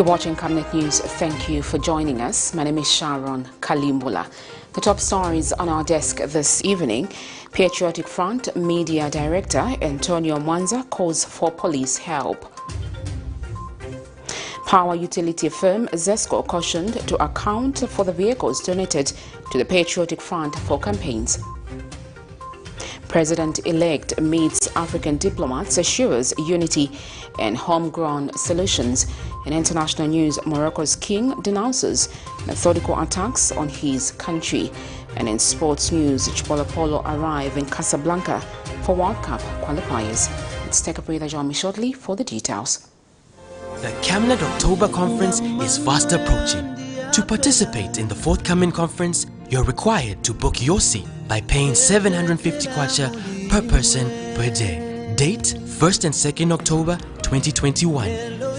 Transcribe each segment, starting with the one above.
You're watching Camnet News. Thank you for joining us. My name is Sharon Kalimbula. The top stories on our desk this evening. Patriotic Front Media Director Antonio MWANZA calls for police help. Power utility firm ZESCO cautioned to account for the vehicles donated to the Patriotic Front for campaigns. President-elect meets African diplomats, assures unity and homegrown solutions. In international news, Morocco's king denounces methodical attacks on his country. And in sports news, CHIPOLOPOLO arrive in Casablanca for World Cup qualifiers. Let's take a breather. Join me shortly for the details. The Camnet October Conference is fast approaching. To participate in the forthcoming conference, you're required to book your seat by paying 750 kwacha per person per day. Date 1st and 2nd October 2021.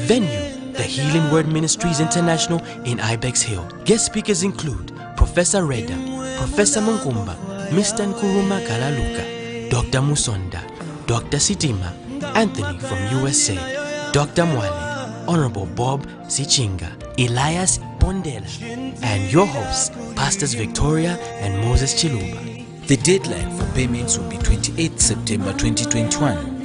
Venue, the Healing Word Ministries International in Ibex Hill. Guest speakers include Professor Reda, Professor Munkumba, Mr. Nkuruma Kalaluka, Dr. Musonda, Dr. Sitima, Anthony from USA, Dr. Mwale, Honorable Bob Sichinga, Elias Bondela, and your hosts, Pastors Victoria and Moses Chiluba. The deadline for payments will be 28 September 2021.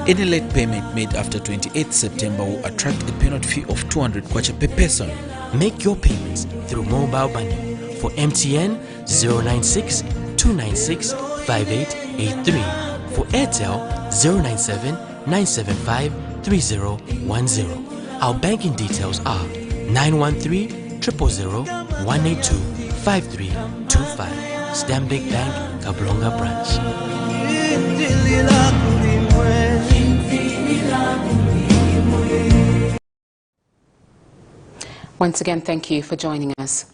Any late payment made after 28 September will attract a penalty fee of 200 kwacha per person. Make your payments through mobile money for MTN 096 296 5883, for Airtel 097 975 3010. Our banking details are 913 000 182 5325. Stanbic Bank, Kablonga Branch. Once again, thank you for joining us.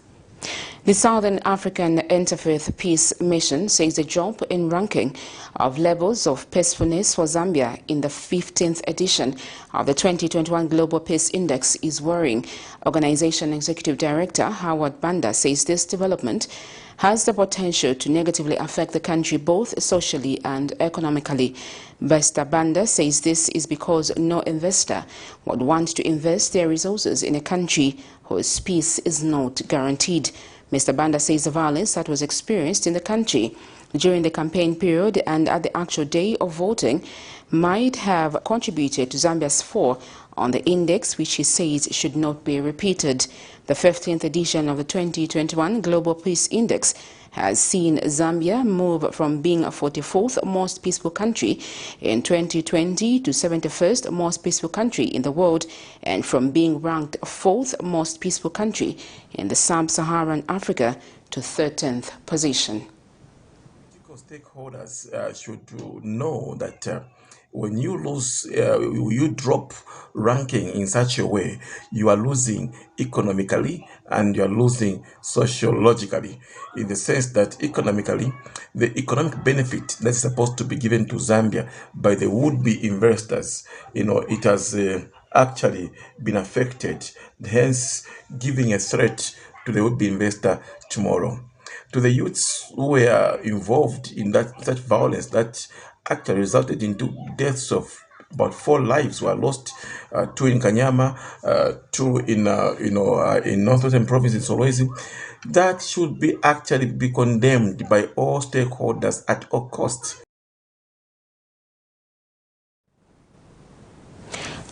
The Southern African Interfaith Peace Mission says the drop in ranking of levels of peacefulness for Zambia in the 15th edition of the 2021 Global Peace Index is worrying. Organization Executive Director Howard Banda says this development has the potential to negatively affect the country both socially and economically. Mr. Banda says this is because no investor would want to invest their resources in a country whose peace is not guaranteed. Mr. Banda says the violence that was experienced in the country during the campaign period and at the actual day of voting might have contributed to Zambia's fall on the index, which he says should not be repeated. The 15th edition of the 2021 Global Peace Index has seen Zambia move from being a 44th most peaceful country in 2020 to 71st most peaceful country in the world, and from being ranked 4th most peaceful country in the sub-Saharan Africa to 13th position. Stakeholders should know that when you lose, you drop ranking in such a way, you are losing economically and you are losing sociologically, in the sense that economically, the economic benefit that's supposed to be given to Zambia by the would-be investors, it has actually been affected, hence giving a threat to the would-be investor tomorrow. To the youths who were involved in such violence that actually resulted into deaths of about 4 lives were lost, 2 in Kanyama, 2 in northwestern province in Solwezi. That should be actually be condemned by all stakeholders at all costs.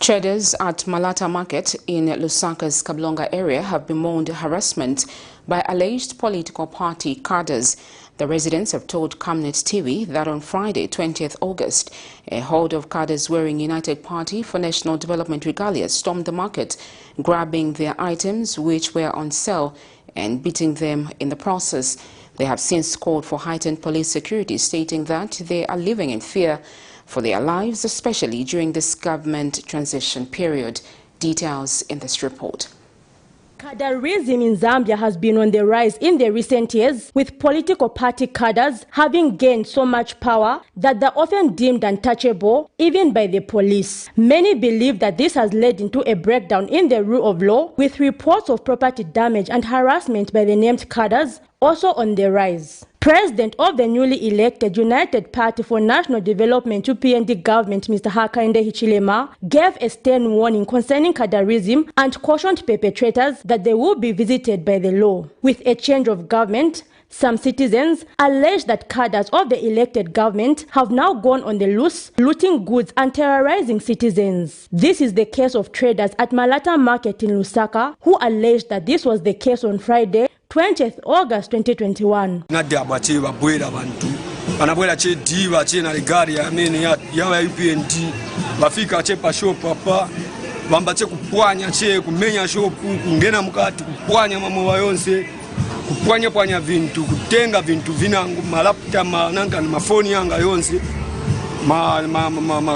Traders at Malata Market in Lusaka's Kablonga area have bemoaned harassment by alleged political party cadres. The residents have told Camnet TV that on Friday, 20th August, a horde of cadres wearing United Party for National Development regalia stormed the market, grabbing their items which were on sale and beating them in the process. They have since called for heightened police security, stating that they are living in fear for their lives, especially during this government transition period. Details in this report. Cadreism in Zambia has been on the rise in the recent years, with political party cadres having gained so much power that they're often deemed untouchable, even by the police. Many believe that this has led into a breakdown in the rule of law, with reports of property damage and harassment by the named cadres also on the rise. President of the newly elected United Party for National Development UPND government, Mr. Hakainde Hichilema, gave a stern warning concerning cadarism and cautioned perpetrators that they will be visited by the law. With a change of government, some citizens allege that cadres of the elected government have now gone on the loose, looting goods and terrorizing citizens. This is the case of traders at Malata Market in Lusaka, who alleged that this was the case on Friday, 20th August 2021. kupwanya vintu kutenga vintu vinangu malapta mananga ni mafoni yanga yonse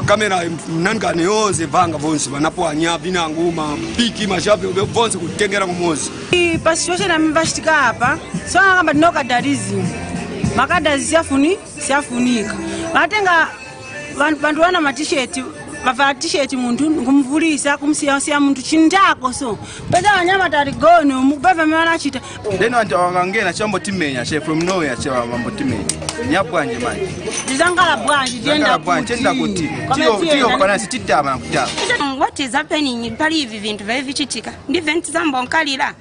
kamera nanga ni yonse vanga vonse vanapwanya vinangu mapiki mashavi vonse kutengera kumozi pasitoshe na mbashtika hapa so ngamba ndinoka darizi makadazi siafunika vatenga vantu wana matisheti vavala t-shirt muntu ngumvulisa kumsiya muntu chindako so peda wanyama tarigone mubava mwana chita then wantu wangangena chambo timenya she from nowhere che mambo timenya nyabwanje manje ndizangala bwanje tenda kuti tiyo kana sititama nakutama. What is happening pali hivi vintu vichitika ndi venti zambonkalira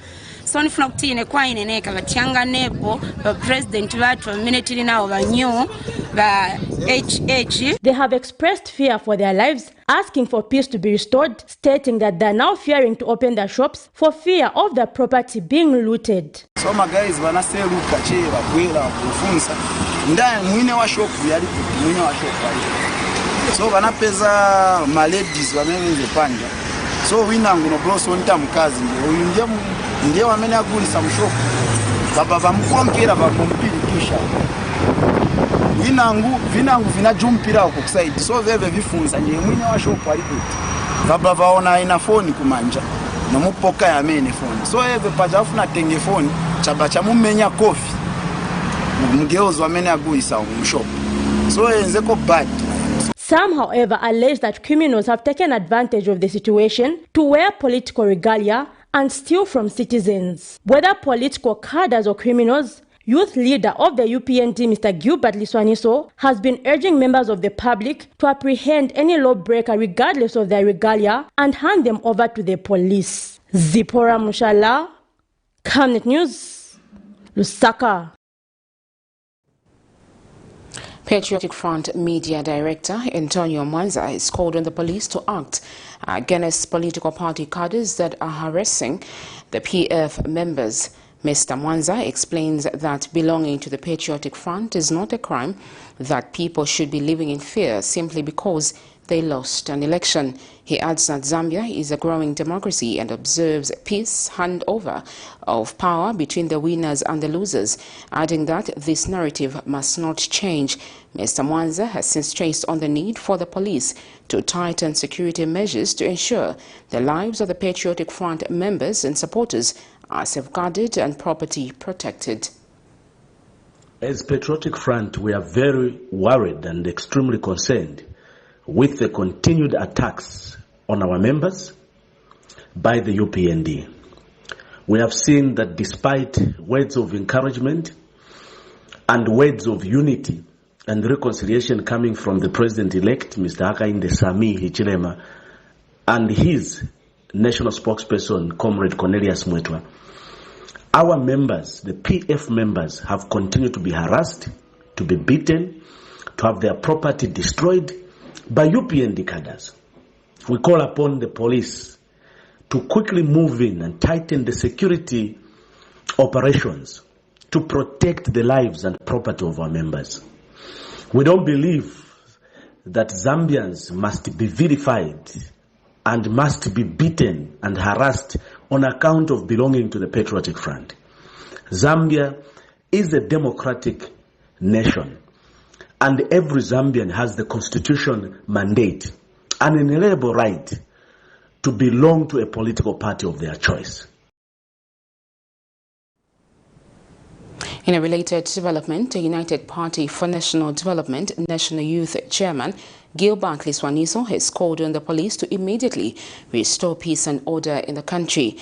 so nifuna kutine kwa ineneka batyanga nebo president watu military nao banyo ba HH. They have expressed fear for their lives, asking for peace to be restored, stating that they are now fearing to open their shops for fear of their property being looted. So my guys vanaseruka che babwera kufunza ndani mwine wa shop yali mwine wa shop ali so vanapeza ma ladies vamenze panja so winangu no bloso ntamukazi ndiye wamene agulisa mshopu baba vamukonkera vakompiri kisha vinangu vinajumpira uko kuside so veve vifunza nje mwine wa shopu ali kuti baba vaona ina phone kumanja nomupoka yamene phone so eve pajafuna tenge phone chaba chamumenya kofi mgeozo wamene agulisa mshopu so enzeko bad. Some, however, allege that criminals have taken advantage of the situation to wear political regalia and steal from citizens. Whether political cadres or criminals, youth leader of the UPND, Mr. Gilbert Liswaniso, has been urging members of the public to apprehend any lawbreaker regardless of their regalia and hand them over to the police. Zipora Mushala, Camnet News, Lusaka. Patriotic Front Media Director Antonio MWANZA has called on the police to act against political party cadres that are harassing the PF members. Mr. MWANZA explains that belonging to the Patriotic Front is not a crime, that people should be living in fear simply because they lost an election. He adds that Zambia is a growing democracy and observes peace handover of power between the winners and the losers, adding that this narrative must not change. Mr. MWANZA has since stressed on the need for the police to tighten security measures to ensure the lives of the Patriotic Front members and supporters are safeguarded and property protected. As Patriotic Front, we are very worried and extremely concerned with the continued attacks on our members by the UPND. We have seen that despite words of encouragement and words of unity and reconciliation coming from the President-elect, Mr. Hakainde Hichilema, and his national spokesperson, Comrade Cornelius Mwetwa, our members, the PF members, have continued to be harassed, to be beaten, to have their property destroyed by UPND cadres. We call upon the police to quickly move in and tighten the security operations to protect the lives and property of our members. We don't believe that Zambians must be vilified and must be beaten and harassed on account of belonging to the Patriotic Front. Zambia is a democratic nation, and every Zambian has the constitution mandate, an inalienable right to belong to a political party of their choice. In a related development, the United Party for National Development National Youth Chairman Gilbert Liswaniso has called on the police to immediately restore peace and order in the country.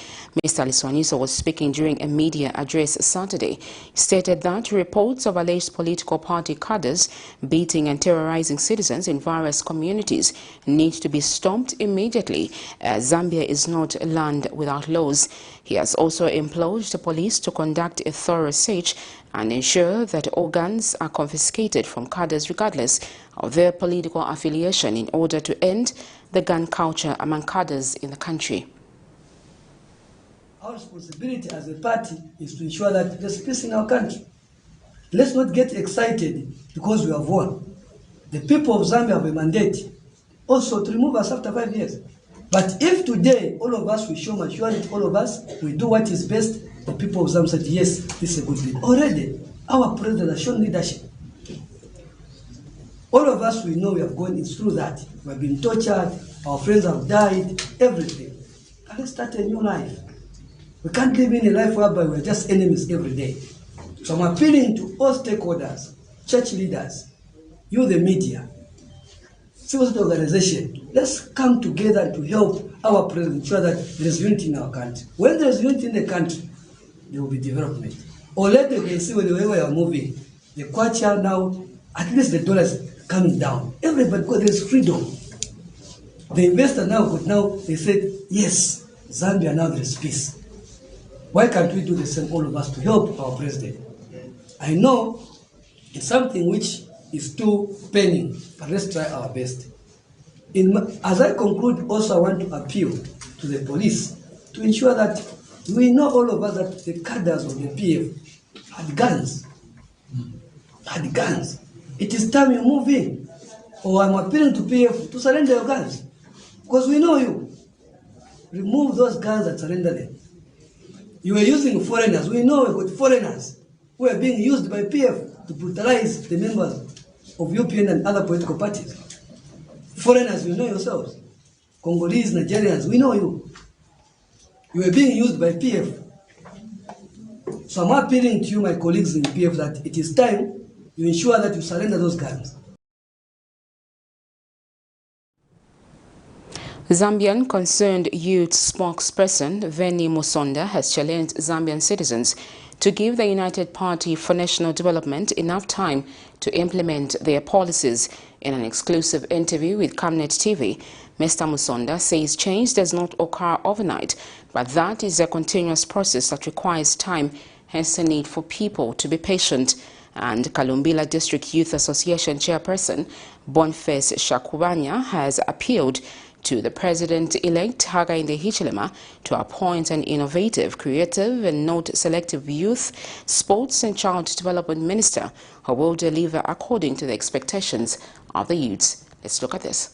Mr. Liswaniso was speaking during a media address Saturday. He stated that reports of alleged political party cadres beating and terrorizing citizens in various communities need to be stopped immediately, as Zambia is not a land without laws. He has also implored the police to conduct a thorough search and ensure that organs are confiscated from cadres regardless of their political affiliation in order to end the gun culture among cadres in the country. Our responsibility as a party is to ensure that there's peace in our country. Let's not get excited because we have won. The people of Zambia have a mandate also to remove us after 5 years. But if today all of us will show maturity, all of us will do what is best, the people of Zambia said, yes, this is a good thing. Already, our president has shown leadership. All of us, we know we have gone through that. We have been tortured, our friends have died, everything. And let's start a new life. We can't live in a life whereby we're just enemies every day. So I'm appealing to all stakeholders, church leaders, you the media, civil society organization. Let's come together to help our president ensure that there is unity in our country. When there is unity in the country, there will be development. Already you can see when the way we are moving, the kwacha now, at least the dollar is coming down. Everybody, because there is freedom. The investor now, they said, yes, Zambia now there is peace. Why can't we do the same, all of us, to help our president? I know it's something which is too paining, but let's try our best. As I conclude, also I want to appeal to the police to ensure that we know, all of us, that the cadres of the PF had guns. Had guns. It is time you move in. Or I'm appealing to PF to surrender your guns. Because we know you. Remove those guns and surrender them. You were using foreigners. We know we got foreigners who are being used by PF to brutalize the members of UPN and other political parties. Foreigners, you know yourselves. Congolese, Nigerians, we know you. You are being used by PF. So I'm appealing to you, my colleagues in PF, that it is time you ensure that you surrender those guns. Zambian Concerned Youth spokesperson Veni Musonda has challenged Zambian citizens to give the United Party for National Development enough time to implement their policies. In an exclusive interview with Camnet TV, Mr. Musonda says change does not occur overnight, but that is a continuous process that requires time, hence the need for people to be patient. And Kalumbila District Youth Association Chairperson Boniface Shakubanya has appealed to the President-elect Hakainde Hichilema to appoint an innovative, creative and not selective youth, sports and child development minister who will deliver according to the expectations of the youths. Let's look at this.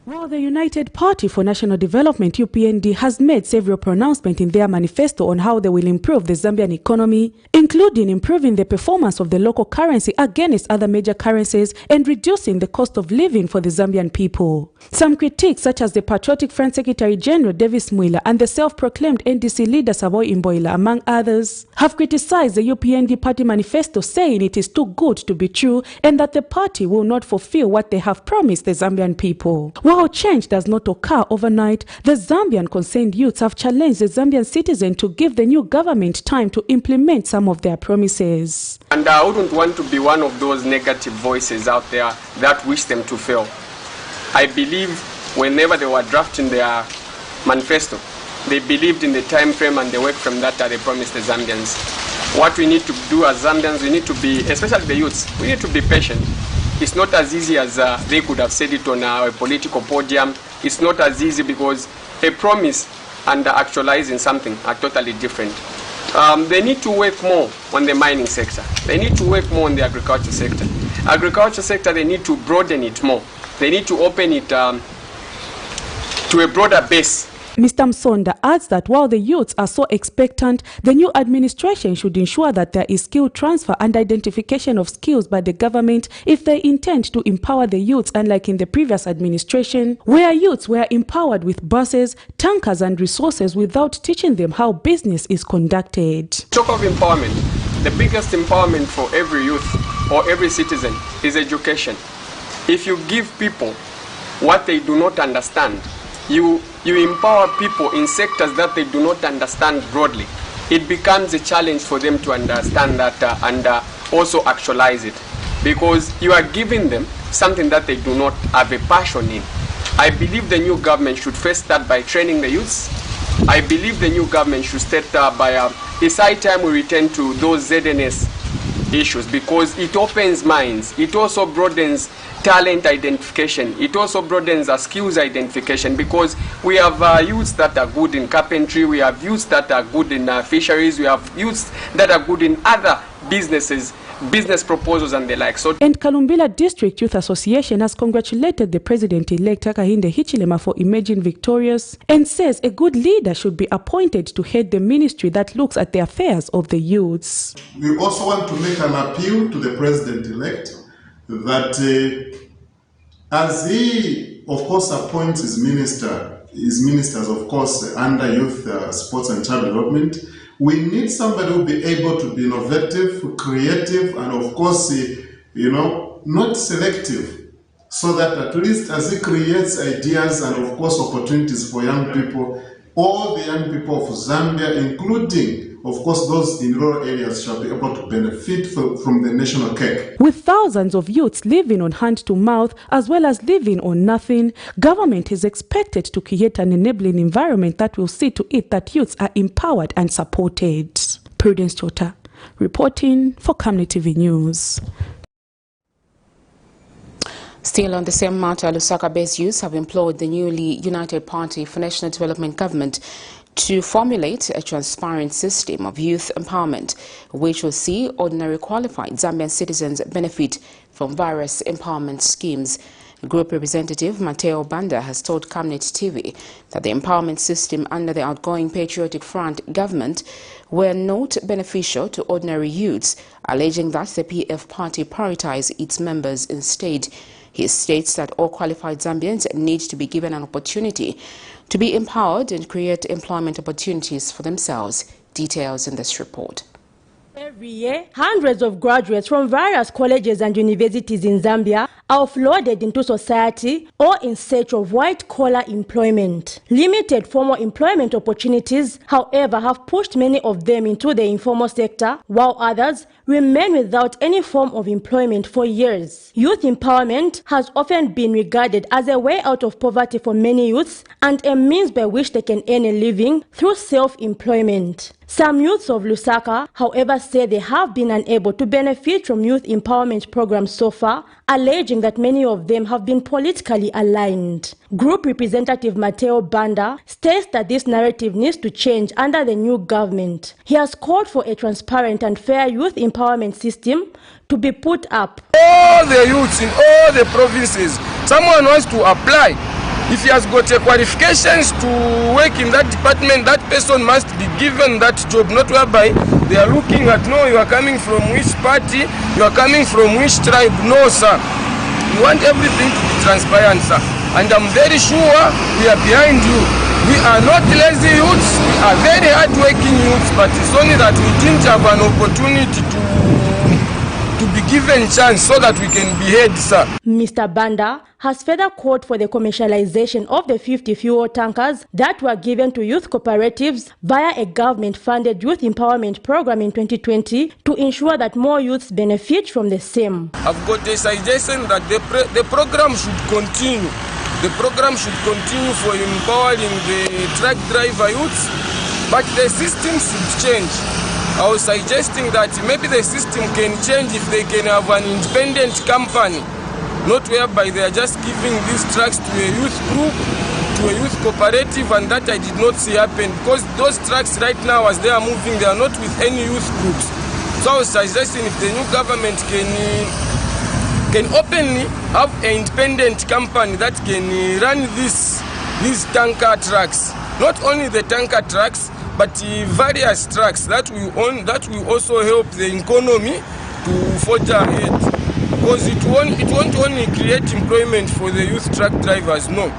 While the United Party for National Development, UPND, has made several pronouncements in their manifesto on how they will improve the Zambian economy, including improving the performance of the local currency against other major currencies and reducing the cost of living for the Zambian people. Some critics, such as the Patriotic Front Secretary General Davis Mwila and the self-proclaimed NDC leader Savoy Imboila, among others, have criticized the UPND party manifesto, saying it is too good to be true and that the party will not fulfill what they have promised the Zambian people. While change does not occur overnight, the Zambian Concerned Youths have challenged the Zambian citizens to give the new government time to implement some of their promises. And I wouldn't want to be one of those negative voices out there that wish them to fail. I believe whenever they were drafting their manifesto, they believed in the time frame and the work from that they promised the Zambians. What we need to do as Zambians, we need to be, especially the youths, we need to be patient. It's not as easy as they could have said it on a political podium. It's not as easy because a promise and actualizing something are totally different. They need to work more on the mining sector. They need to work more on the agriculture sector. Agriculture sector, they need to broaden it more. They need to open it to a broader base. Mr. Musonda adds that while the youths are so expectant, the new administration should ensure that there is skill transfer and identification of skills by the government if they intend to empower the youths, unlike in the previous administration, where youths were empowered with buses, tankers and resources without teaching them how business is conducted. Talk of empowerment. The biggest empowerment for every youth or every citizen is education. if you give people what they do not understand, you empower people in sectors that they do not understand broadly, it becomes a challenge for them to understand that and also actualize it, because you are giving them something that they do not have a passion in. I believe the new government should first start by training the youths. I believe the new government should start by it's high time we return to those ZNS issues, because it opens minds. It also broadens talent identification. It also broadens skills identification, because we have youths that are good in carpentry, we have youths that are good in fisheries, we have youths that are good in other businesses, business proposals and the like. And Kalumbila District Youth Association has congratulated the President-elect Hakainde Hichilema for emerging victorious and says a good leader should be appointed to head the ministry that looks at the affairs of the youths. We also want to make an appeal to the President-elect that as he, of course, appoints his ministers, of course, under youth, sports and child development, we need somebody who will be able to be innovative, creative, and of course, not selective, so that at least as he creates ideas and of course opportunities for young people, all the young people of Zambia, including of course those in rural areas, shall be able to benefit from the national cake. With thousands of youths living on hand to mouth as well as living on nothing, government is expected to create an enabling environment that will see to it that youths are empowered and supported. Prudence Chota, reporting for Camnet TV News. Still on the same matter, Lusaka-based youths have implored the newly United Party for National Development government to formulate a transparent system of youth empowerment, which will see ordinary qualified Zambian citizens benefit from various empowerment schemes. Group representative Mateo Banda has told Camnet TV that the empowerment system under the outgoing Patriotic Front government were not beneficial to ordinary youths, alleging that the PF party prioritized its members instead. He states that all qualified Zambians need to be given an opportunity to be empowered and create employment opportunities for themselves. Details in this report. Every year, hundreds of graduates from various colleges and universities in Zambia are offloaded into society or in search of white-collar employment. Limited formal employment opportunities, however, have pushed many of them into the informal sector, while others remain without any form of employment for years. Youth empowerment has often been regarded as a way out of poverty for many youths and a means by which they can earn a living through self-employment. Some youths of Lusaka, however, say they have been unable to benefit from youth empowerment programs so far, alleging that many of them have been politically aligned. Group representative Mateo Banda states that this narrative needs to change under the new government. He has called for a transparent and fair youth empowerment system to be put up. All the youths in all the provinces, someone wants to apply. If he has got qualifications to work in that department, that person must be given that job, not whereby they are looking at, no, you are coming from which party, you are coming from which tribe. No, sir. We want everything to be transparent, sir. And I'm very sure we are behind you. We are not lazy youths, we are very hard-working youths, but it's only that we didn't have an opportunity to be given chance so that we can be heard, sir. Mr. Banda has further called for the commercialization of the 50 fuel tankers that were given to youth cooperatives via a government-funded youth empowerment program in 2020 to ensure that more youths benefit from the same. I've got a suggestion that the program should continue. The program should continue for empowering the truck driver youths, but the system should change. I was suggesting that maybe the system can change if they can have an independent company, not whereby they are just giving these trucks to a youth group, to a youth cooperative, and that I did not see happen, because those trucks right now as they are moving, they are not with any youth groups. So I was suggesting if the new government can openly have an independent company that can run these tanker trucks, not only the tanker trucks, but various trucks that we own, that will also help the economy to forge ahead. Because it won't only create employment for the youth truck drivers, no.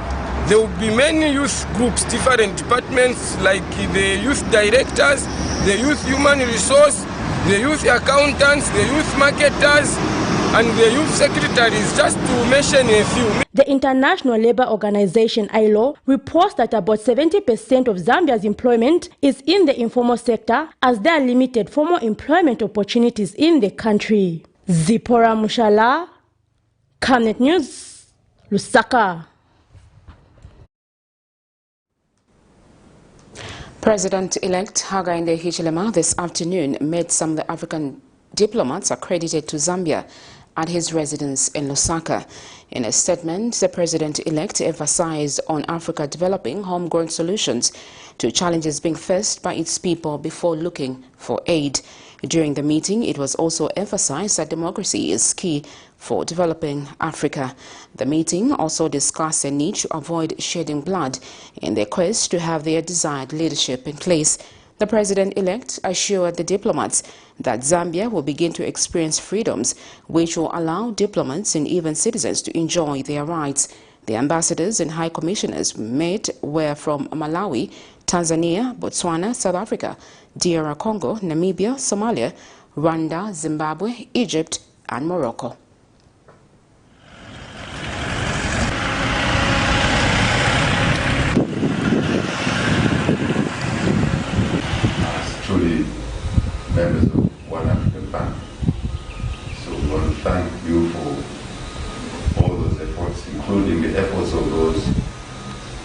There will be many youth groups, different departments like the youth directors, the youth human resource, the youth accountants, the youth marketers, and the youth secretaries, just to mention a few. The International Labour Organization ILO reports that about 70% of Zambia's employment is in the informal sector, as there are limited formal employment opportunities in the country. Zipporah Mushala, Camnet News, Lusaka. President-elect Hakainde Hichilema this afternoon met some of the African diplomats accredited to Zambia at his residence in Lusaka. In a statement, the president-elect emphasized on Africa developing homegrown solutions to challenges being faced by its people before looking for aid. During the meeting, it was also emphasized that democracy is key for developing Africa. The meeting also discussed the need to avoid shedding blood in their quest to have their desired leadership in place. The president-elect assured the diplomats that Zambia will begin to experience freedoms which will allow diplomats and even citizens to enjoy their rights. The ambassadors and high commissioners met were from Malawi, Tanzania, Botswana, South Africa, DR Congo, Namibia, Somalia, Rwanda, Zimbabwe, Egypt, and Morocco. Truly members of One African Bank. So we want to thank you for all those efforts, including the efforts of those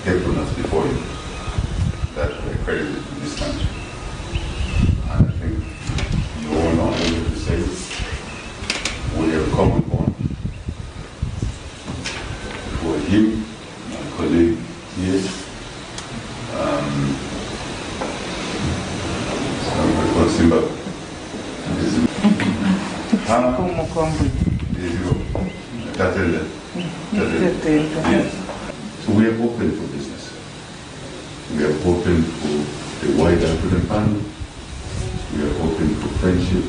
diplomats before you that were accredited in this country. And I think you all know what to say. We have a common bond. For him, my colleague here, Simba. Yes. So we are open for business. We are open for the wider African family. We are open for friendship.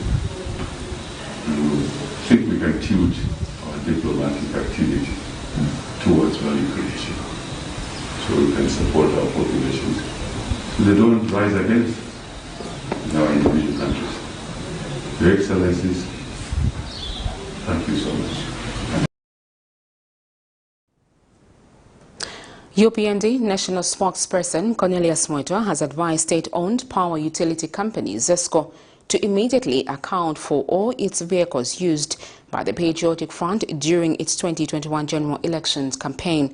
And we think we can tilt our diplomatic activity towards value creation, so we can support our populations so they don't rise against us in our individual countries. Your Excellencies, thank you so much. UPND National Spokesperson Cornelius Moitwa has advised state-owned power utility company ZESCO to immediately account for all its vehicles used by the Patriotic Front during its 2021 general elections campaign.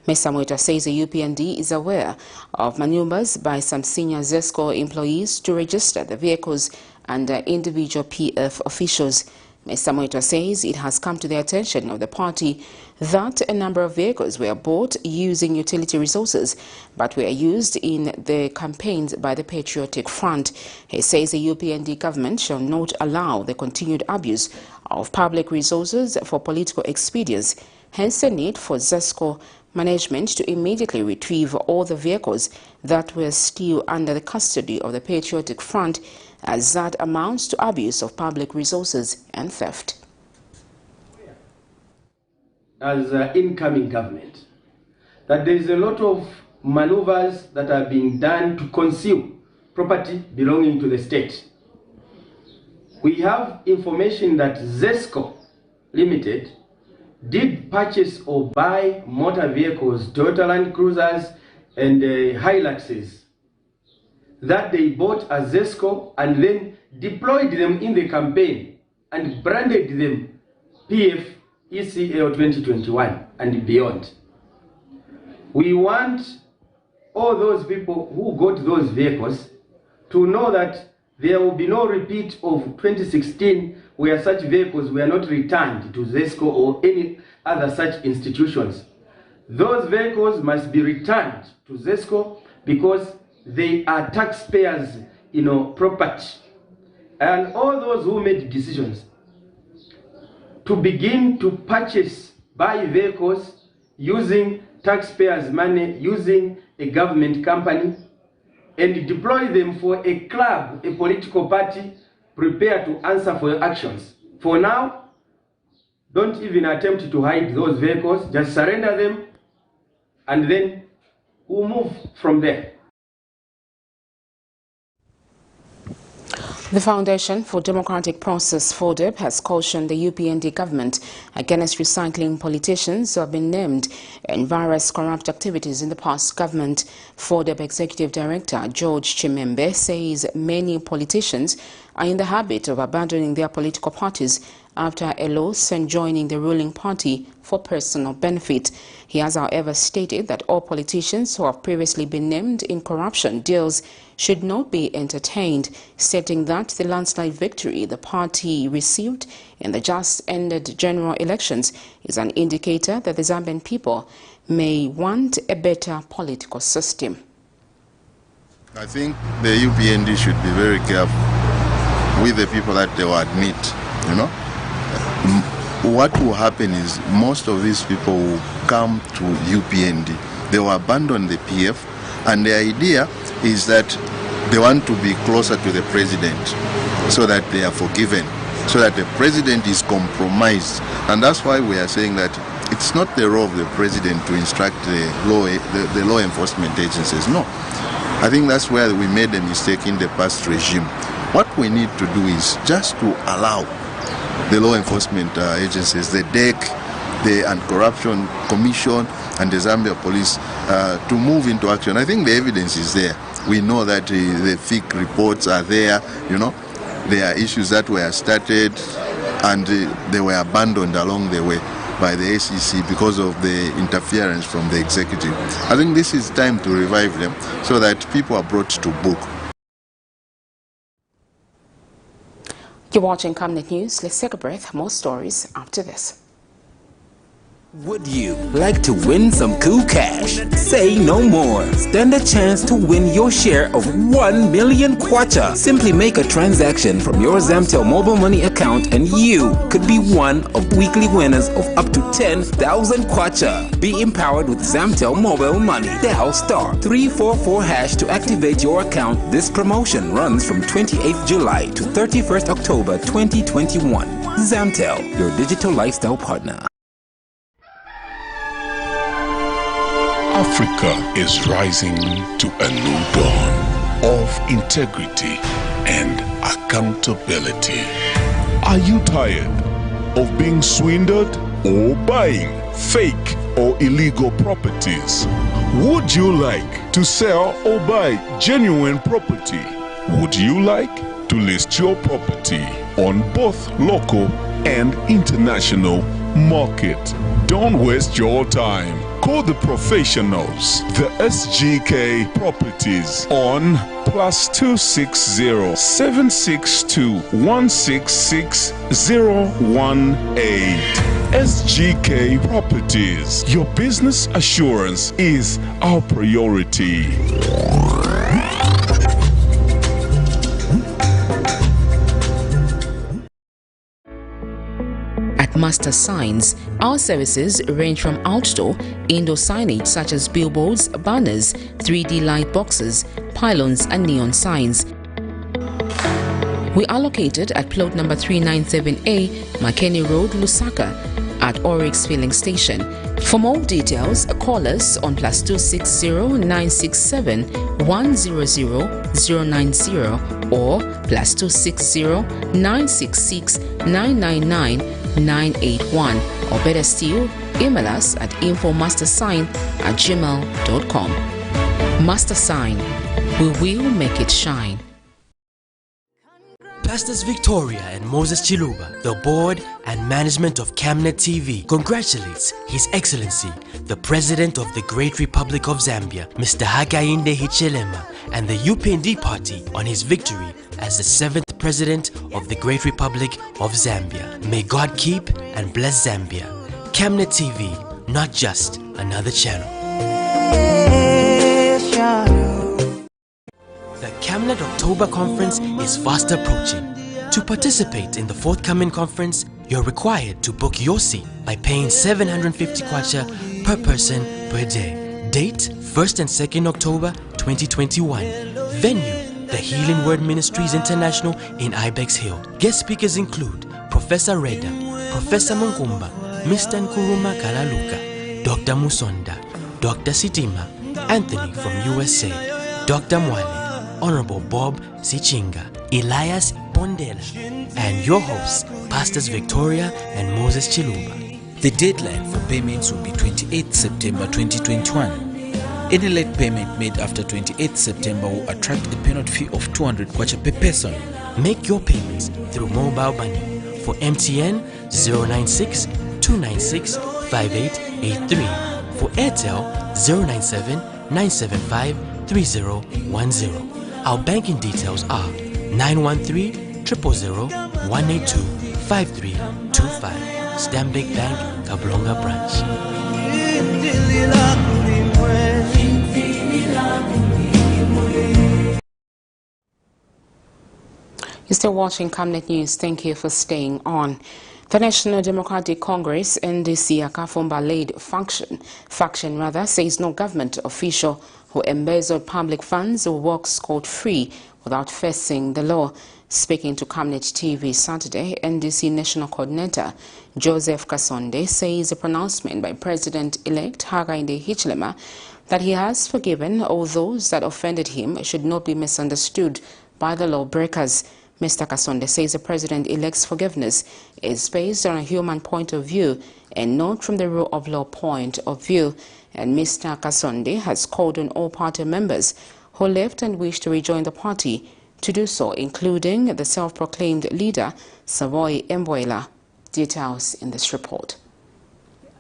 Mr. Moitwa says the UPND is aware of maneuvers by some senior ZESCO employees to register the vehicles under individual PF officials. Mr. Moitwa says it has come to the attention of the party that a number of vehicles were bought using utility resources but were used in the campaigns by the Patriotic Front. He says the UPND government shall not allow the continued abuse of public resources for political expedience, hence the need for ZESCO management to immediately retrieve all the vehicles that were still under the custody of the Patriotic Front, as that amounts to abuse of public resources and theft. As incoming government, that there is a lot of maneuvers that are being done to conceal property belonging to the state. We have information that ZESCO Limited did purchase or buy motor vehicles, Toyota Land Cruisers and Hiluxes, that they as ZESCO and then deployed them in the campaign and branded them PF ECL 2021 and beyond. We want all those people who got those vehicles to know that there will be no repeat of 2016 where such vehicles were not returned to ZESCO or any other such institutions. Those vehicles must be returned to ZESCO because they are taxpayers, property. And all those who made decisions to begin to buy vehicles using taxpayers' money, using a government company, and deploy them for a club, a political party, prepared to answer for your actions. For now, don't even attempt to hide those vehicles, just surrender them, and then we'll move from there. The Foundation for Democratic Process, FODEP, has cautioned the UPND government against recycling politicians who have been named in various corrupt activities in the past government. FODEP Executive Director George Chimembe says many politicians are in the habit of abandoning their political parties after a loss and joining the ruling party for personal benefit. He has, however, stated that all politicians who have previously been named in corruption deals should not be entertained, stating that the landslide victory the party received in the just-ended general elections is an indicator that the Zambian people may want a better political system. I think the UPND should be very careful with the people that they will admit, you know. What will happen is most of these people will come to UPND. They will abandon the PF, and the idea is that they want to be closer to the president so that they are forgiven, so that the president is compromised. And that's why we are saying that it's not the role of the president to instruct the law enforcement agencies. No. I think that's where we made a mistake in the past regime. What we need to do is just to allow the law enforcement agencies, the DEC, the Anti-Corruption Commission, and the Zambia Police to move into action. I think the evidence is there. We know that the fake reports are there, you know. There are issues that were started and they were abandoned along the way by the ACC because of the interference from the executive. I think this is time to revive them so that people are brought to book. You're watching Camnet News. Let's take a breath. More stories after this. Would you like to win some cool cash? Say no more. Stand a chance to win your share of 1 million kwacha. Simply make a transaction from your Zamtel mobile money account and you could be one of weekly winners of up to 10,000 kwacha. Be empowered with Zamtel mobile money. Dial *344# to activate your account. This promotion runs from 28th July to 31st October 2021. Zamtel, your digital lifestyle partner. Africa is rising to a new dawn of integrity and accountability. Are you tired of being swindled or buying fake or illegal properties? Would you like to sell or buy genuine property? Would you like to list your property on both local and international market? Don't waste your time. Call the professionals, the SGK Properties on +260 762 166 018. SGK Properties. Your business assurance is our priority. Master Signs. Our services range from outdoor, indoor signage such as billboards, banners, 3D light boxes, pylons and neon signs. We are located at plot number 397A, Makeni Road, Lusaka, at Oryx Filling Station. For more details, call us on +260 967 100 090 or +260 966 999 981, or better still, email us at infomastersign@gmail.com. Master Sign, we will make it shine. Pastors Victoria and Moses Chiluba, the board and management of Camnet TV, congratulates His Excellency, the President of the Great Republic of Zambia, Mr. Hakainde Hichilema, and the UPND party on his victory as the 7th President of the Great Republic of Zambia. May God keep and bless Zambia. Camnet TV, not just another channel. The Camnet October Conference is fast approaching. To participate in the forthcoming conference, you're required to book your seat by paying 750 kwacha per person per day. Date 1st and 2nd October 2021. Venue, the Healing Word Ministries International in Ibex Hill. Guest speakers include Professor Reda, Professor Munkumba, Mr. Nkuruma Kalaluka, Dr. Musonda, Dr. Sitima, Anthony from USA, Dr. Mwale, Honorable Bob Sichinga, Elias Bondela, and your hosts, Pastors Victoria and Moses Chiluba. The deadline for payments will be 28 September 2021. Any late payment made after 28 September will attract a penalty fee of 200 kwacha per person. Make your payments through mobile money for MTN 096 296 5883, for Airtel 097 975 3010. Our banking details are 913 000 182 5325. Stanbic Bank, Kablonga Branch. You're still watching Camnet News. Thank you for staying on. The National Democratic Congress, NDC Akafumba-led faction says no government official who embezzled public funds will walk scot-free without facing the law. Speaking to Camnet TV Saturday, NDC National Coordinator Joseph Kasonde says a pronouncement by President-elect Hakainde Hichilema that he has forgiven all those that offended him should not be misunderstood by the lawbreakers. Mr. Kasonde says the President-elect's forgiveness is based on a human point of view and not from the rule of law point of view. And Mr. Kasonde has called on all party members who left and wish to rejoin the party to do so, including the self-proclaimed leader, Savoy Mbwela. Details in this report.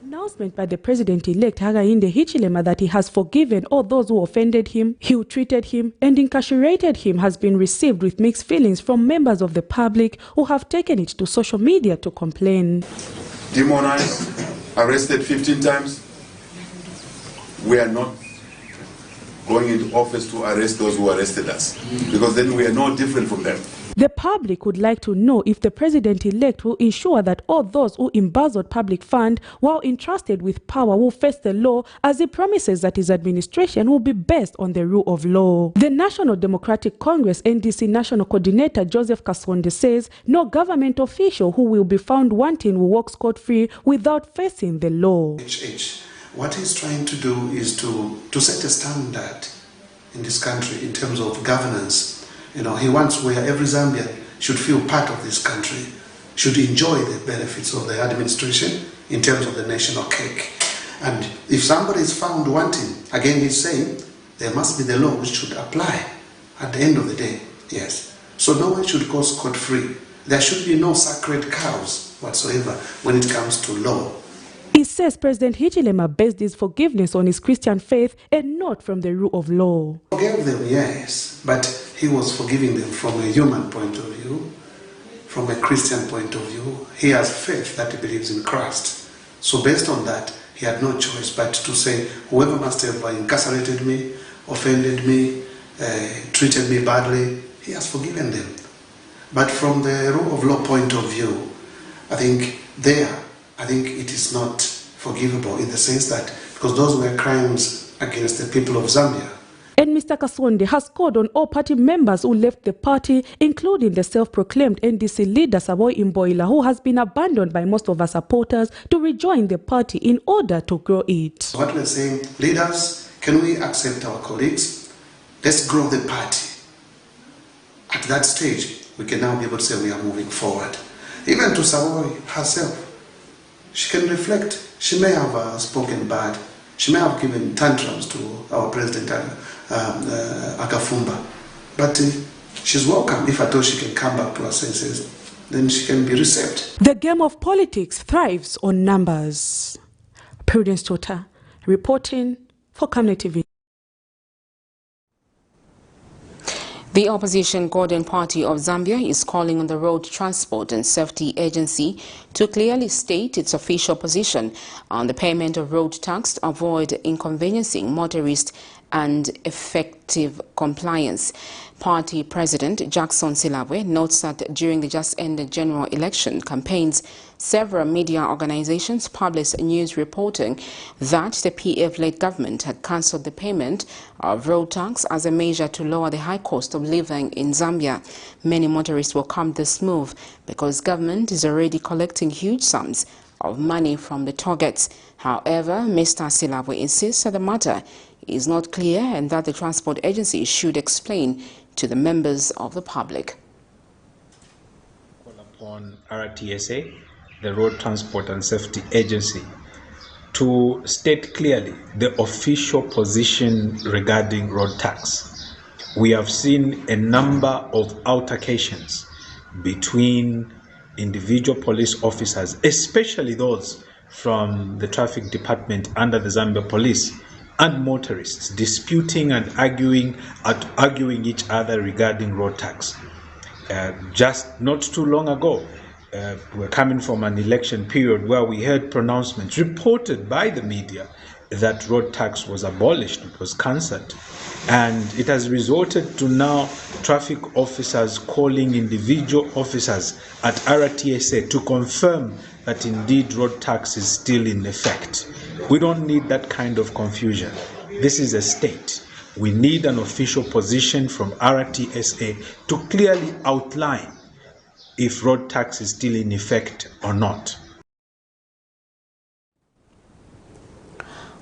Announcement by the President-elect Hakainde Hichilema that he has forgiven all those who offended him, ill-treated him, and incarcerated him has been received with mixed feelings from members of the public who have taken it to social media to complain. Demonized, arrested 15 times. We are not going into office to arrest those who arrested us, because then we are no different from them. The public would like to know if the President-elect will ensure that all those who embezzled public fund while entrusted with power will face the law, as he promises that his administration will be based on the rule of law. The National Democratic Congress NDC National Coordinator Joseph Kasonde says no government official who will be found wanting will walk scot-free without facing the law. What he's trying to do is to set a standard in this country in terms of governance. You know, he wants where every Zambian should feel part of this country, should enjoy the benefits of the administration in terms of the national cake. And if somebody is found wanting, again he's saying there must be the law which should apply at the end of the day. Yes. So no one should go scot-free. There should be no sacred cows whatsoever when it comes to law. He says President Hichilema based his forgiveness on his Christian faith and not from the rule of law. Forgave them, yes, but he was forgiving them from a human point of view, from a Christian point of view. He has faith that he believes in Christ. So based on that, he had no choice but to say, whoever must have incarcerated me, offended me, treated me badly, he has forgiven them. But from the rule of law point of view, I think it is not forgivable in the sense that, because those were crimes against the people of Zambia. And Mr. Kasonde has called on all party members who left the party, including the self-proclaimed NDC leader Savoy Mbwela, who has been abandoned by most of our supporters, to rejoin the party in order to grow it. What we're saying, leaders, can we accept our colleagues? Let's grow the party. At that stage, we can now be able to say we are moving forward. Even to Savoy herself, she can reflect. She may have spoken bad. She may have given tantrums to our President Akafumba. But she's welcome. If at all she can come back to her senses, then she can be received. The game of politics thrives on numbers. Prudence Tota, reporting for Camnet TV. The opposition Golden Party of Zambia is calling on the Road Transport and Safety Agency to clearly state its official position on the payment of road tax to avoid inconveniencing motorists and effective compliance. Party President Jackson Silabwe notes that during the just-ended general election campaigns, several media organizations published news reporting that the PF-led government had cancelled the payment of road tax as a measure to lower the high cost of living in Zambia. Many motorists welcomed this move because government is already collecting huge sums of money from the targets. However, Mr. Silabwe insists that the matter is not clear and that the transport agency should explain to the members of the public. upon RTSA, the Road Transport and Safety Agency, to state clearly the official position regarding road tax. We have seen a number of altercations between individual police officers, especially those from the traffic department under the Zambia police, and motorists disputing and arguing each other regarding road tax. Just not too long ago, we're coming from an election period where we heard pronouncements reported by the media that road tax was abolished, it was cancelled. And it has resulted to now traffic officers calling individual officers at RTSA to confirm that indeed road tax is still in effect. We don't need that kind of confusion. This is a state. We need an official position from RTSA to clearly outline if road tax is still in effect or not.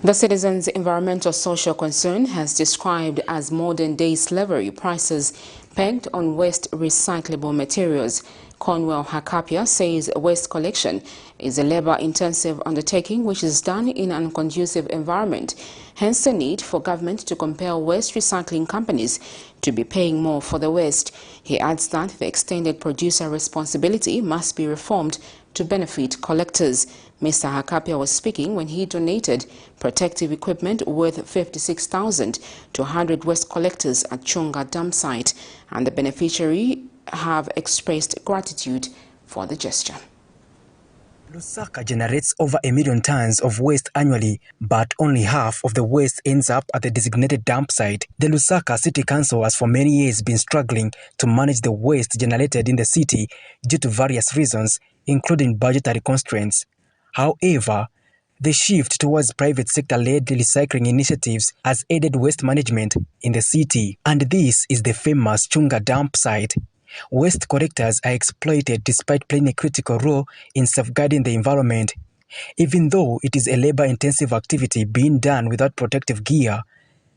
The Citizens' Environmental Social Concern has described as modern-day slavery prices pegged on waste recyclable materials. Conwell Hakapia says waste collection is a labor-intensive undertaking which is done in an conducive environment, hence the need for government to compel waste recycling companies to be paying more for the waste. He adds that the extended producer responsibility must be reformed to benefit collectors. Mr. Hakapia was speaking when he donated protective equipment worth $56,000 to 100 waste collectors at Chunga dump site, and the beneficiary have expressed gratitude for the gesture. Lusaka generates over 1 million tons of waste annually, but only half of the waste ends up at the designated dump site. The Lusaka City Council has for many years been struggling to manage the waste generated in the city due to various reasons, including budgetary constraints. However, the shift towards private sector-led recycling initiatives has aided waste management in the city, and this is the famous Chunga dump site. Waste collectors are exploited despite playing a critical role in safeguarding the environment. Even though it is a labor-intensive activity being done without protective gear,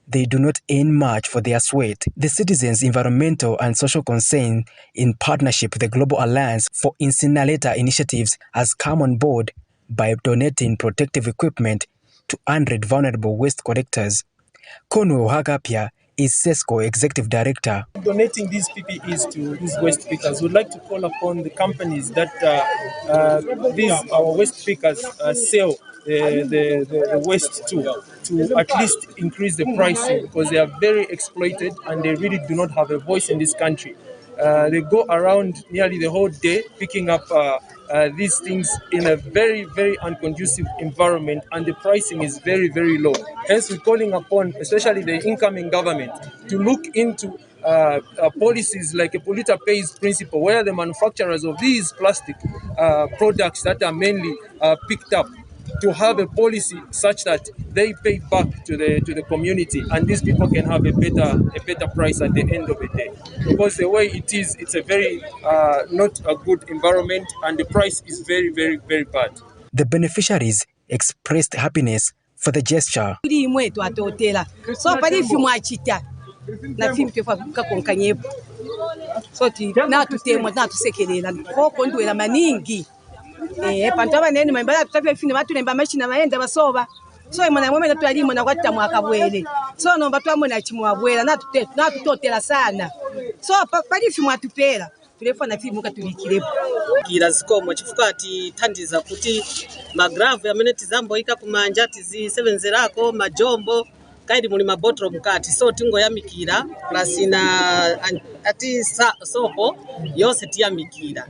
they do not earn much for their sweat. The Citizens' Environmental and Social Concern, in partnership with the Global Alliance for Incinerator Initiatives, has come on board by donating protective equipment to 100 vulnerable waste collectors. Conwell Hakapia is SESCO Executive Director. Donating these PPEs to these waste pickers, we'd like to call upon the companies that our waste pickers sell the waste to at least increase the pricing, because they are very exploited and they really do not have a voice in this country. They go around nearly the whole day picking up these things in a very, very unconducive environment, and the pricing is very, very low. Hence, we're calling upon, especially the incoming government, to look into policies like a polluter pays principle, where the manufacturers of these plastic products that are mainly picked up, to have a policy such that they pay back to the community, and these people can have a better price at the end of the day. Because the way it is, it's a very not a good environment, and the price is very, very, very bad. The beneficiaries expressed happiness for the gesture. Pantu abanene mambala tutafefine batulemba machina maenda basoba so imana mweme natwalimo na kwata mwaka bwele so nomba twamona chimwa bwela natutotela sana so pali fimu atupela tulefana fimu katulikirepo kila zikomo chifuka ati tandiza kuti magravu yamene tizamboika kumanja tizi 7 zerako majombo kaidi muli mabotro mkati so tingo yamikira plus na ati sopo yose tiyamikira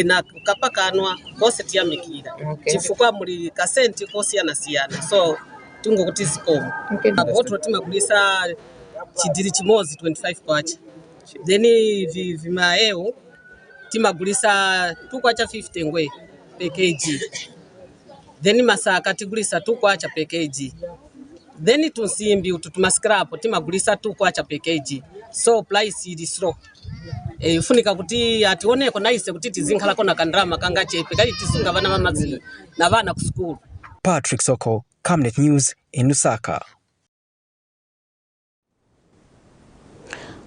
na kapakanwa kose tiyamikira chifuka muli kasenti kosi yanasiyana so tungo kuti zikomo botro timagulisa chidiri chimozi 25 kwacha then vimaeo timagulisa tukwacha 50 ngwe pkg then masaka tigulisa tukwacha pkg then tunsimbi ututuma scrap timagulisa tukwacha pkg so price ili slow funika kuti ationeko naise kuti tizinkhala kona kandrama kanga chepe kali tisunga bana mamazi na bana ku school. Patrick Soko, Camnet News in Lusaka.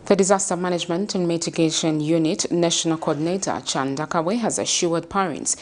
The Disaster Management and Mitigation Unit National Coordinator Chan Dakawe has assured parents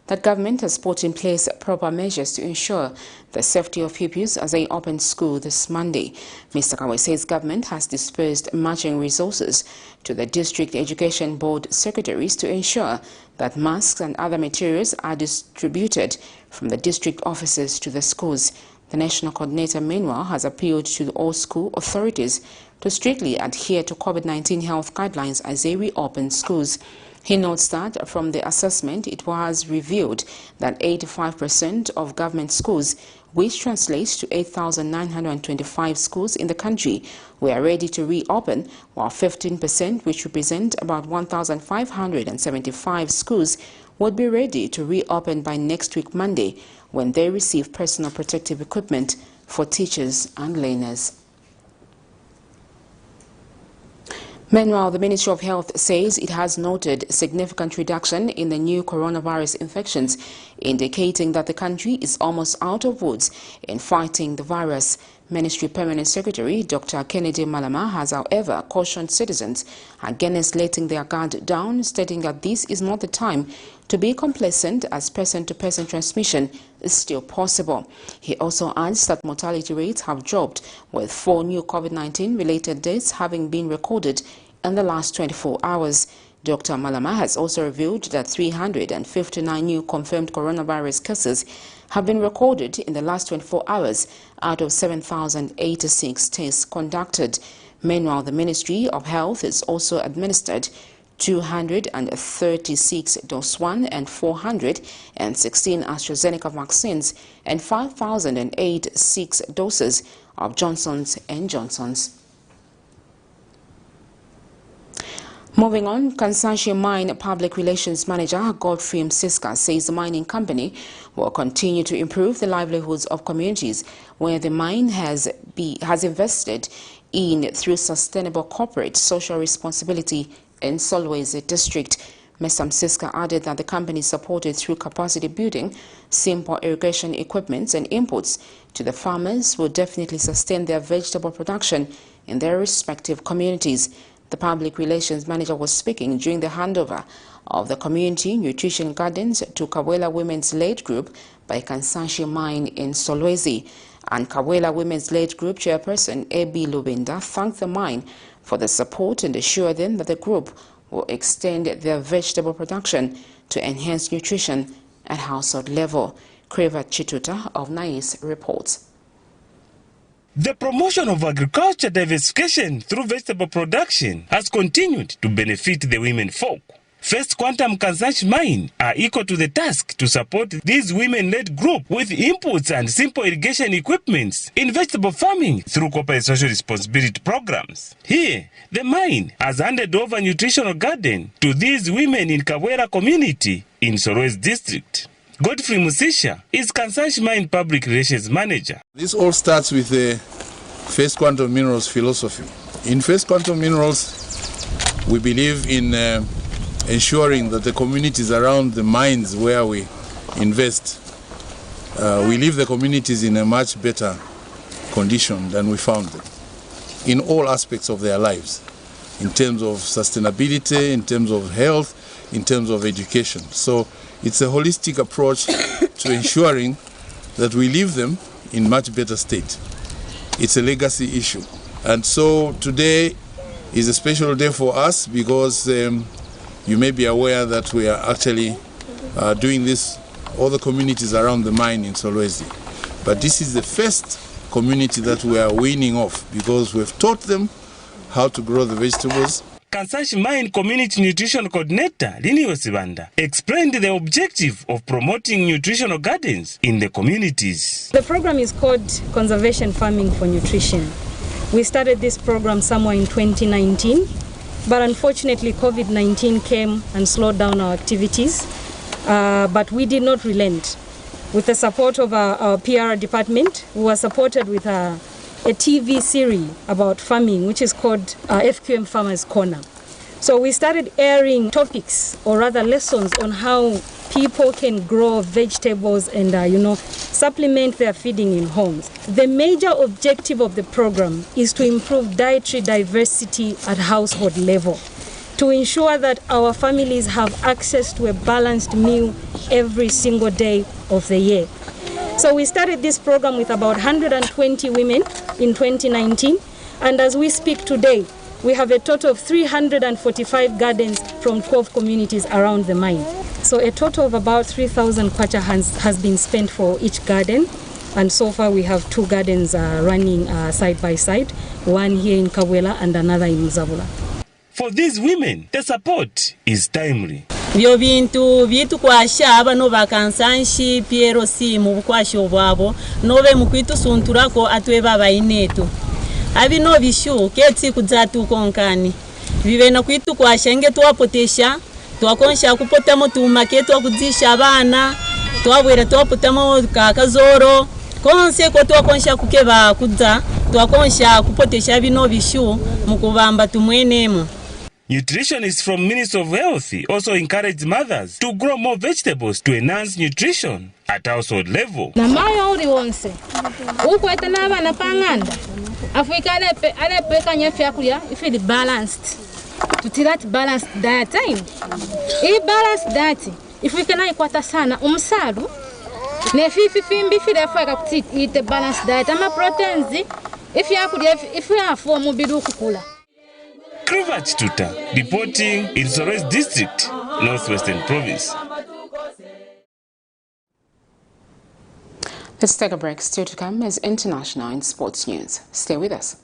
that government has put in place proper measures to ensure the safety of pupils as they open school this Monday. Mr. Kawe says government has dispersed matching resources to the District Education Board secretaries to ensure that masks and other materials are distributed from the district offices to the schools. The National Coordinator, meanwhile, has appealed to all school authorities to strictly adhere to COVID-19 health guidelines as they reopen schools. He notes that from the assessment, it was revealed that 85% of government schools, which translates to 8,925 schools in the country, were ready to reopen, while 15%, which represent about 1,575 schools, would be ready to reopen by next week Monday when they receive personal protective equipment for teachers and learners. Meanwhile, the Ministry of Health says it has noted significant reduction in the new coronavirus infections, indicating that the country is almost out of woods in fighting the virus. Ministry Permanent Secretary Dr. Kennedy Malama has, however, cautioned citizens against letting their guard down, stating that this is not the time to be complacent as person-to-person transmission is still possible. He also adds that mortality rates have dropped, with 4 new COVID-19 related deaths having been recorded in the last 24 hours. Dr. Malama has also revealed that 359 new confirmed coronavirus cases have been recorded in the last 24 hours out of 7,086 tests conducted. Meanwhile, the Ministry of Health has also administered 236 dose 1 and 416 AstraZeneca vaccines and 5,086 doses of Johnson's & Johnson's. Moving on, Kansanshi Mine Public Relations Manager Godfrey Msiska says the mining company will continue to improve the livelihoods of communities where the mine has invested in through sustainable corporate social responsibility in Solwezi district. Mr. Msiska added that the company is supported through capacity building, simple irrigation equipment and inputs to the farmers will definitely sustain their vegetable production in their respective communities. The Public Relations Manager was speaking during the handover of the Community Nutrition Gardens to Kawela Women's-led Group by Kansanshi Mine in Solwezi. And Kawela Women's-led Group Chairperson A.B. Lubinda thanked the mine for the support and assured them that the group will extend their vegetable production to enhance nutrition at household level. Kreva Chituta of NAIS reports. The promotion of agriculture diversification through vegetable production has continued to benefit the women folk. First Quantum Kansanshi Mine are equal to the task to support this women-led group with inputs and simple irrigation equipments in vegetable farming through corporate social responsibility programs. Here, the mine has handed over nutritional garden to these women in Kawera community in Solwezi district. Godfrey Musisha is Kansanshi Mine Public Relations Manager. This all starts with the First Quantum Minerals philosophy. In First Quantum Minerals, we believe in ensuring that the communities around the mines where we invest, we leave the communities in a much better condition than we found them in all aspects of their lives, in terms of sustainability, in terms of health, in terms of education. So it's a holistic approach to ensuring that we leave them in much better state. It's a legacy issue. And so today is a special day for us because you may be aware that we are actually doing this, all the communities around the mine in Solwezi. But this is the first community that we are weaning off because we've taught them how to grow the vegetables. Kansanshi Mine Community Nutrition Coordinator Lini Osibanda explained the objective of promoting nutritional gardens in the communities. The program is called Conservation Farming for Nutrition. We started this program somewhere in 2019, but unfortunately COVID-19 came and slowed down our activities, but we did not relent. With the support of our PR department, we were supported with a TV series about farming, which is called FQM Farmers Corner. So we started airing topics, or rather lessons, on how people can grow vegetables and, supplement their feeding in homes. The major objective of the program is to improve dietary diversity at household level, to ensure that our families have access to a balanced meal every single day of the year. So we started this program with about 120 women in 2019, and as we speak today, we have a total of 345 gardens from 12 communities around the mine. So a total of about 3,000 kwacha has been spent for each garden, and so far we have 2 gardens running side by side, one here in Kawela and another in Mzabula. For these women, the support is timely. Byo bintu bitukwasha abano bakansanshi Piero si mu bukwasho bwabo nobe mukwitusunturako atweba bayinetu abino bishu ketsi kudzatu konkani bibe na kwitukwasha nge twapotesha twakonsha kupotamo tumaketo kudzisha abana twabwera twapotamo kakazoro konse ko twakonsha kukeba kudza twakonsha kupotesha bino bishu mukubamba tumwenemo. Nutritionists from Ministry of Health also encourage mothers to grow more vegetables to enhance nutrition at household level. Na mayo uri wonse ukweta n'abana panganda Africa ale kanya fyakulya ifili balanced tutirati balanced diet time I balanced diet ifika ikwata sana umsalu ne fimbi file faka kuti ite balanced diet ama proteins ifyakulya ifyafu omubiri ukukula. Krivat Tuta, reporting in Sores District, Northwestern Province. Let's take a break. Still to come is international and sports news. Stay with us.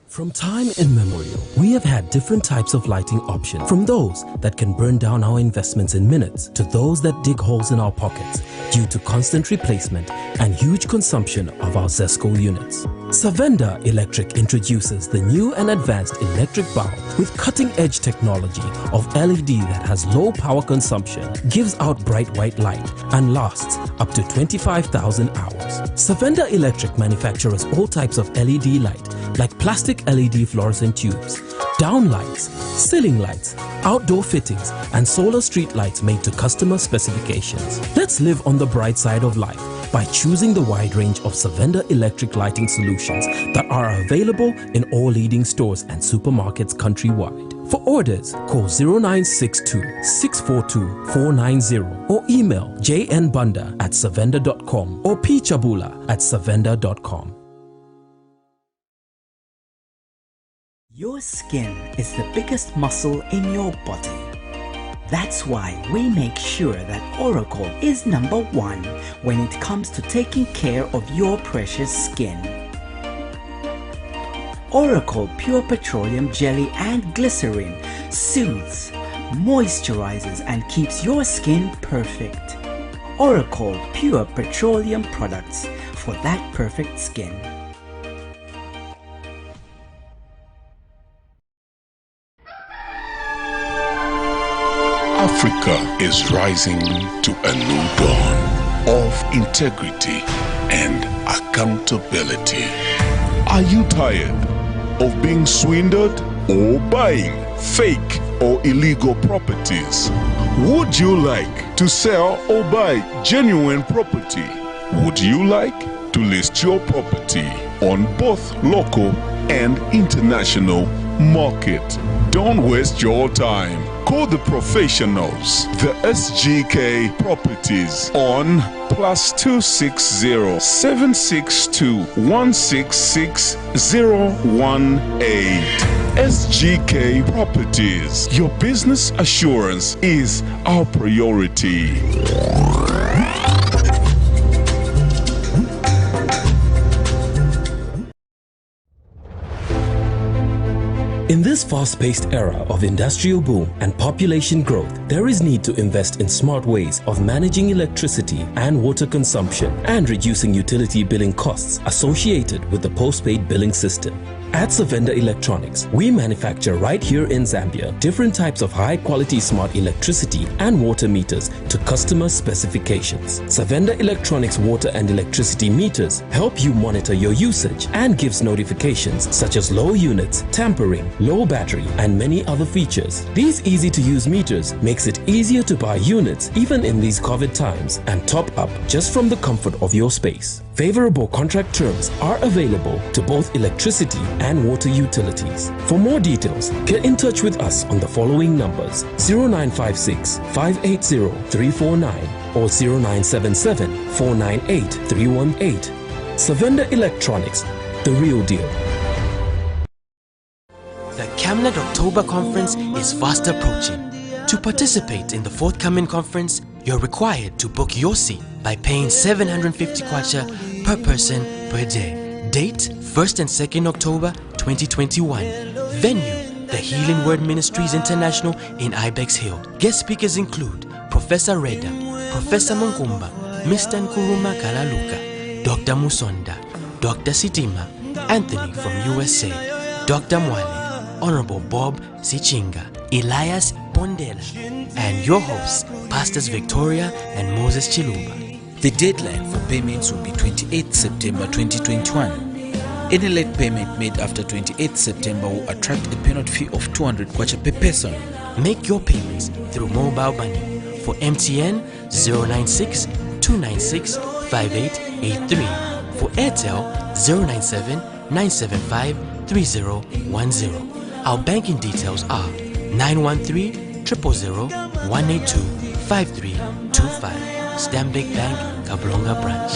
From time immemorial, we have had different types of lighting options, from those that can burn down our investments in minutes to those that dig holes in our pockets due to constant replacement and huge consumption of our ZESCO units. Savenda Electric introduces the new and advanced electric bulb with cutting-edge technology of LED that has low power consumption, gives out bright white light, and lasts up to 25,000 hours. Savenda Electric manufactures all types of LED light, like plastic LED fluorescent tubes, down lights, ceiling lights, outdoor fittings, and solar street lights made to customer specifications. Let's live on the bright side of life by choosing the wide range of Savenda electric lighting solutions that are available in all leading stores and supermarkets countrywide. For orders, call 0962 642 490 or email jnbunda@savenda.com or pchabula@savenda.com. Your skin is the biggest muscle in your body. That's why we make sure that Oracle is #1 when it comes to taking care of your precious skin. Oracle Pure Petroleum Jelly and Glycerin soothes, moisturizes, and keeps your skin perfect. Oracle Pure Petroleum products for that perfect skin. Africa is rising to a new dawn of integrity and accountability. Are you tired of being swindled or buying fake or illegal properties? Would you like to sell or buy genuine property? Would you like to list your property on both local and international market? Don't waste your time. Call the professionals, the SGK Properties, on +260 762 166 018. SGK Properties. Your business assurance is our priority. In this fast-paced era of industrial boom and population growth, there is need to invest in smart ways of managing electricity and water consumption and reducing utility billing costs associated with the postpaid billing system. At Savenda Electronics, we manufacture right here in Zambia different types of high-quality smart electricity and water meters to customer specifications. Savenda Electronics water and electricity meters help you monitor your usage and gives notifications such as low units, tampering, low battery, and many other features. These easy-to-use meters makes it easier to buy units even in these COVID times and top up just from the comfort of your space. Favorable contract terms are available to both electricity and water utilities. For more details, get in touch with us on the following numbers: 0956 580 349 or 0977 498 318. Savenda Electronics, the real deal. The Camnet October Conference is fast approaching. To participate in the forthcoming conference, you're required to book your seat by paying 750 kwacha per person per day. Date 1st and 2nd October 2021. Venue The Healing Word Ministries International in Ibex Hill. Guest speakers include Professor Reda, Professor Munkumba, Mr. Nkuruma Kalaluka, Dr. Musonda, Dr. Sitima, Anthony from USA, Dr. Mwale, Honorable Bob Sichinga, Elias Bondela, and your hosts, Pastors Victoria and Moses Chiluba. The deadline for payments will be 28 September 2021. Any late payment made after 28 September will attract a penalty fee of 200 kwacha per person. Make your payments through mobile money. For MTN 096 296 5883. For Airtel 097 975 3010. Our banking details are 913 000 182 5325. Stanbic Bank, Kablonga Branch.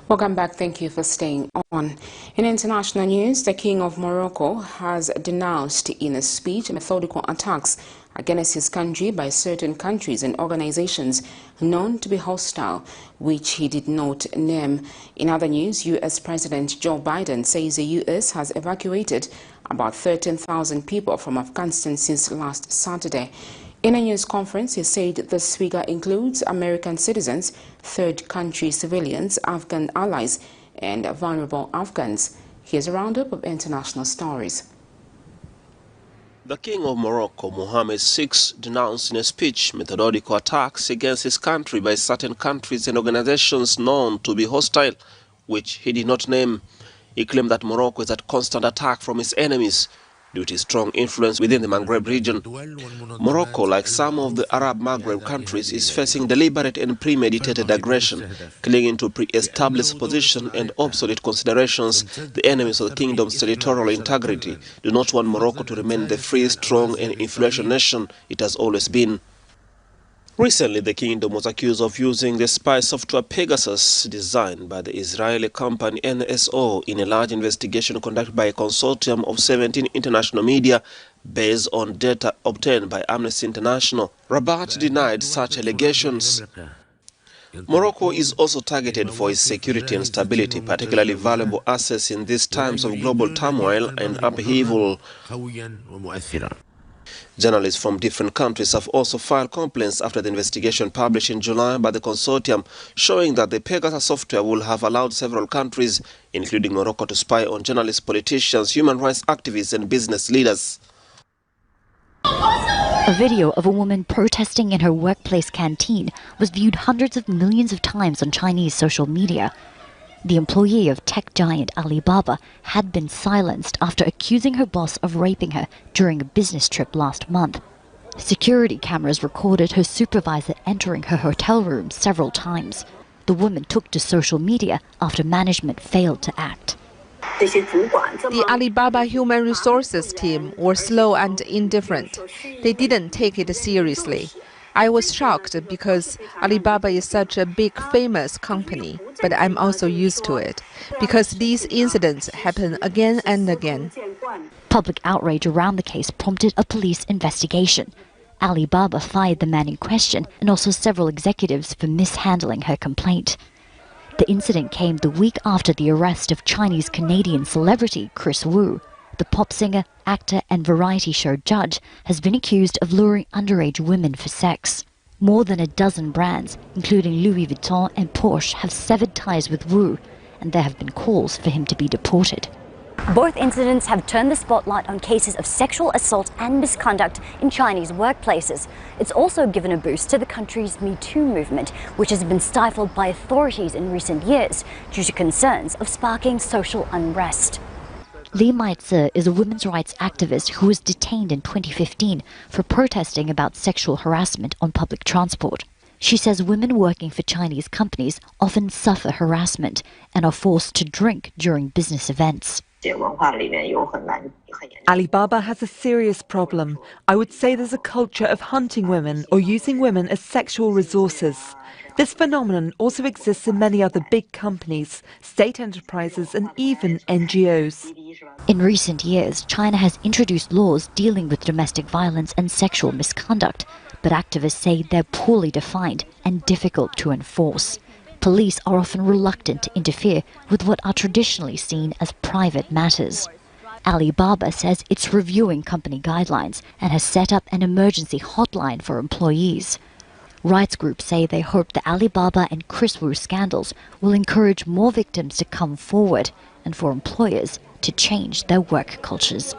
Welcome back. Thank you for staying on. In international news, the King of Morocco has denounced in a speech methodical attacks against his country by certain countries and organizations known to be hostile, which he did not name. In other news, U.S. President Joe Biden says the U.S. has evacuated about 13,000 people from Afghanistan since last Saturday. In a news conference, he said this figure includes American citizens, third country civilians, Afghan allies, and vulnerable Afghans. Here's a roundup of international stories. The King of Morocco, Mohammed VI, denounced in a speech methodical attacks against his country by certain countries and organizations known to be hostile, which he did not name. He claimed that Morocco is at constant attack from its enemies due to strong influence within the Maghreb region. Morocco, like some of the Arab Maghreb countries, is facing deliberate and premeditated aggression, clinging to pre-established positions and obsolete considerations. The enemies of the kingdom's territorial integrity do not want Morocco to remain the free, strong and influential nation it has always been. Recently, the kingdom was accused of using the spy software Pegasus, designed by the Israeli company NSO, in a large investigation conducted by a consortium of 17 international media based on data obtained by Amnesty International. Rabat denied such allegations. Morocco is also targeted for its security and stability, particularly valuable assets in these times of global turmoil and upheaval. Journalists from different countries have also filed complaints after the investigation published in July by the consortium, showing that the Pegasus software will have allowed several countries, including Morocco, to spy on journalists, politicians, human rights activists and business leaders. A video of a woman protesting in her workplace canteen was viewed hundreds of millions of times on Chinese social media. The employee of tech giant Alibaba had been silenced after accusing her boss of raping her during a business trip last month. Security cameras recorded her supervisor entering her hotel room several times. The woman took to social media after management failed to act. The Alibaba Human Resources team were slow and indifferent. They didn't take it seriously. I was shocked because Alibaba is such a big, famous company, but I'm also used to it, because these incidents happen again and again. Public outrage around the case prompted a police investigation. Alibaba fired the man in question and also several executives for mishandling her complaint. The incident came the week after the arrest of Chinese-Canadian celebrity Chris Wu. The pop singer, actor and variety show judge has been accused of luring underage women for sex. More than a dozen brands, including Louis Vuitton and Porsche, have severed ties with Wu, and there have been calls for him to be deported. Both incidents have turned the spotlight on cases of sexual assault and misconduct in Chinese workplaces. It's also given a boost to the country's Me Too movement, which has been stifled by authorities in recent years due to concerns of sparking social unrest. Li Maizi is a women's rights activist who was detained in 2015 for protesting about sexual harassment on public transport. She says women working for Chinese companies often suffer harassment and are forced to drink during business events. Alibaba has a serious problem. I would say there's a culture of hunting women or using women as sexual resources. This phenomenon also exists in many other big companies, state enterprises and even NGOs. In recent years, China has introduced laws dealing with domestic violence and sexual misconduct, but activists say they're poorly defined and difficult to enforce. Police are often reluctant to interfere with what are traditionally seen as private matters. Alibaba says it's reviewing company guidelines and has set up an emergency hotline for employees. Rights groups say they hope the Alibaba and Chris Wu scandals will encourage more victims to come forward and for employers to change their work cultures.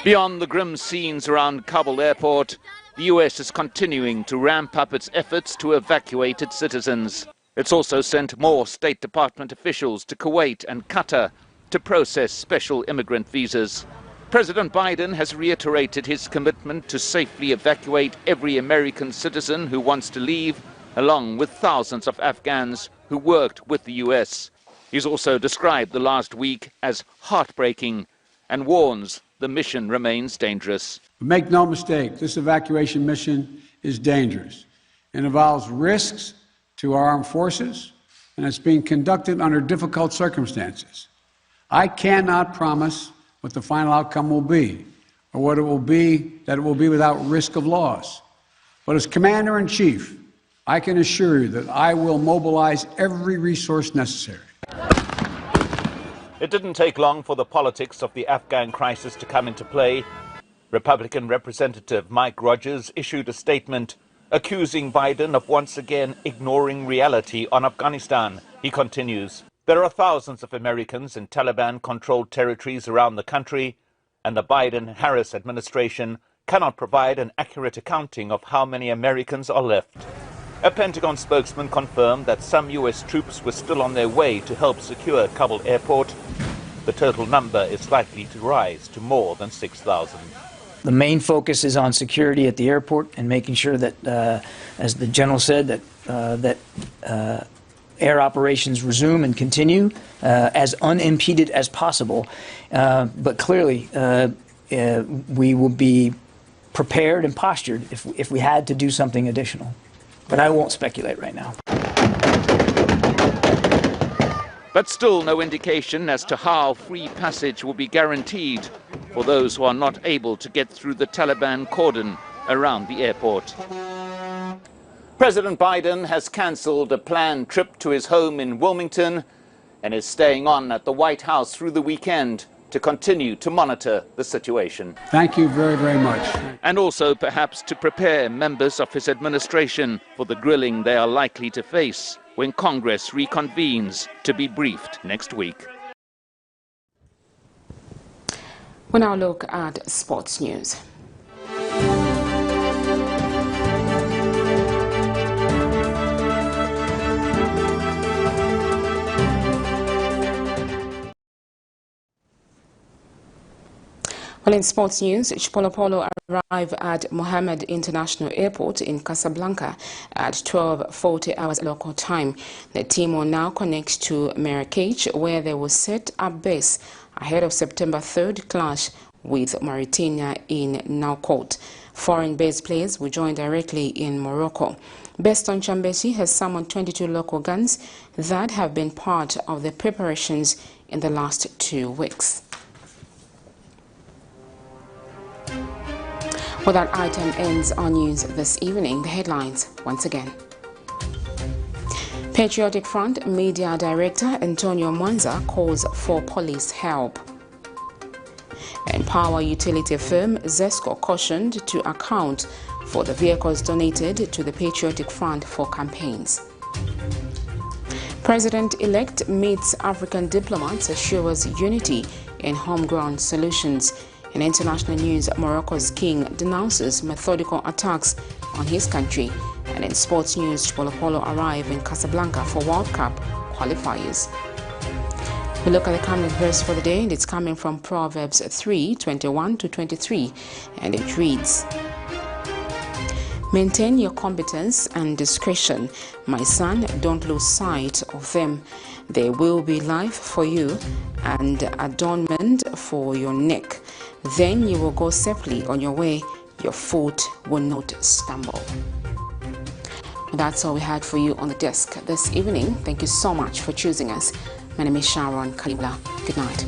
Beyond the grim scenes around Kabul airport, the US is continuing to ramp up its efforts to evacuate its citizens. It's also sent more State Department officials to Kuwait and Qatar to process special immigrant visas. President Biden has reiterated his commitment to safely evacuate every American citizen who wants to leave, along with thousands of Afghans who worked with the US. He's also described the last week as heartbreaking and warns the mission remains dangerous. Make no mistake, this evacuation mission is dangerous. It involves risks to our armed forces, and it's being conducted under difficult circumstances. I cannot promise what the final outcome will be, or what it will be, that it will be without risk of loss. But as Commander-in-Chief, I can assure you that I will mobilize every resource necessary. It didn't take long for the politics of the Afghan crisis to come into play. Republican Representative Mike Rogers issued a statement accusing Biden of once again ignoring reality on Afghanistan. He continues, "There are thousands of Americans in Taliban-controlled territories around the country, and the Biden-Harris administration cannot provide an accurate accounting of how many Americans are left." A Pentagon spokesman confirmed that some U.S. troops were still on their way to help secure Kabul airport. The total number is likely to rise to more than 6,000. The main focus is on security at the airport and making sure that, as the general said, that air operations resume and continue as unimpeded as possible. But clearly, we will be prepared and postured if we had to do something additional. But I won't speculate right now. But still no indication as to how free passage will be guaranteed for those who are not able to get through the Taliban cordon around the airport. President Biden has cancelled a planned trip to his home in Wilmington and is staying on at the White House through the weekend to continue to monitor the situation. Thank you very, very much. And also perhaps to prepare members of his administration for the grilling they are likely to face when Congress reconvenes to be briefed next week. We now look at sports news. Well, in sports news, CHIPOLOPOLO arrived at Mohammed International Airport in Casablanca at 12:40 hours local time. The team will now connect to Marrakech, where they will set up base ahead of September 3rd clash with Mauritania in Nouakchott. Foreign-based players will join directly in Morocco. Beston Chambesi has summoned 22 local guns that have been part of the preparations in the last 2 weeks. Well, that item ends our news this evening. The headlines once again. Patriotic Front Media Director Antonio MWANZA calls for police help. And power utility firm ZESCO cautioned to account for the vehicles donated to the Patriotic Fund for campaigns. President-elect meets African diplomats, assures unity in homegrown solutions. In international news, Morocco's king denounces methodical attacks on his country. And in sports news, CHIPOLOPOLO arrive in Casablanca for World Cup qualifiers. We look at the Camnet verse for the day, and it's coming from Proverbs 3:21-23, and it reads, "Maintain your competence and discretion, my son, don't lose sight of them. They will be life for you and adornment for your neck. Then you will go safely on your way, your foot will not stumble." That's all we had for you on the desk this evening. Thank you so much for choosing us. My name is Sharon Kalibla. Good night.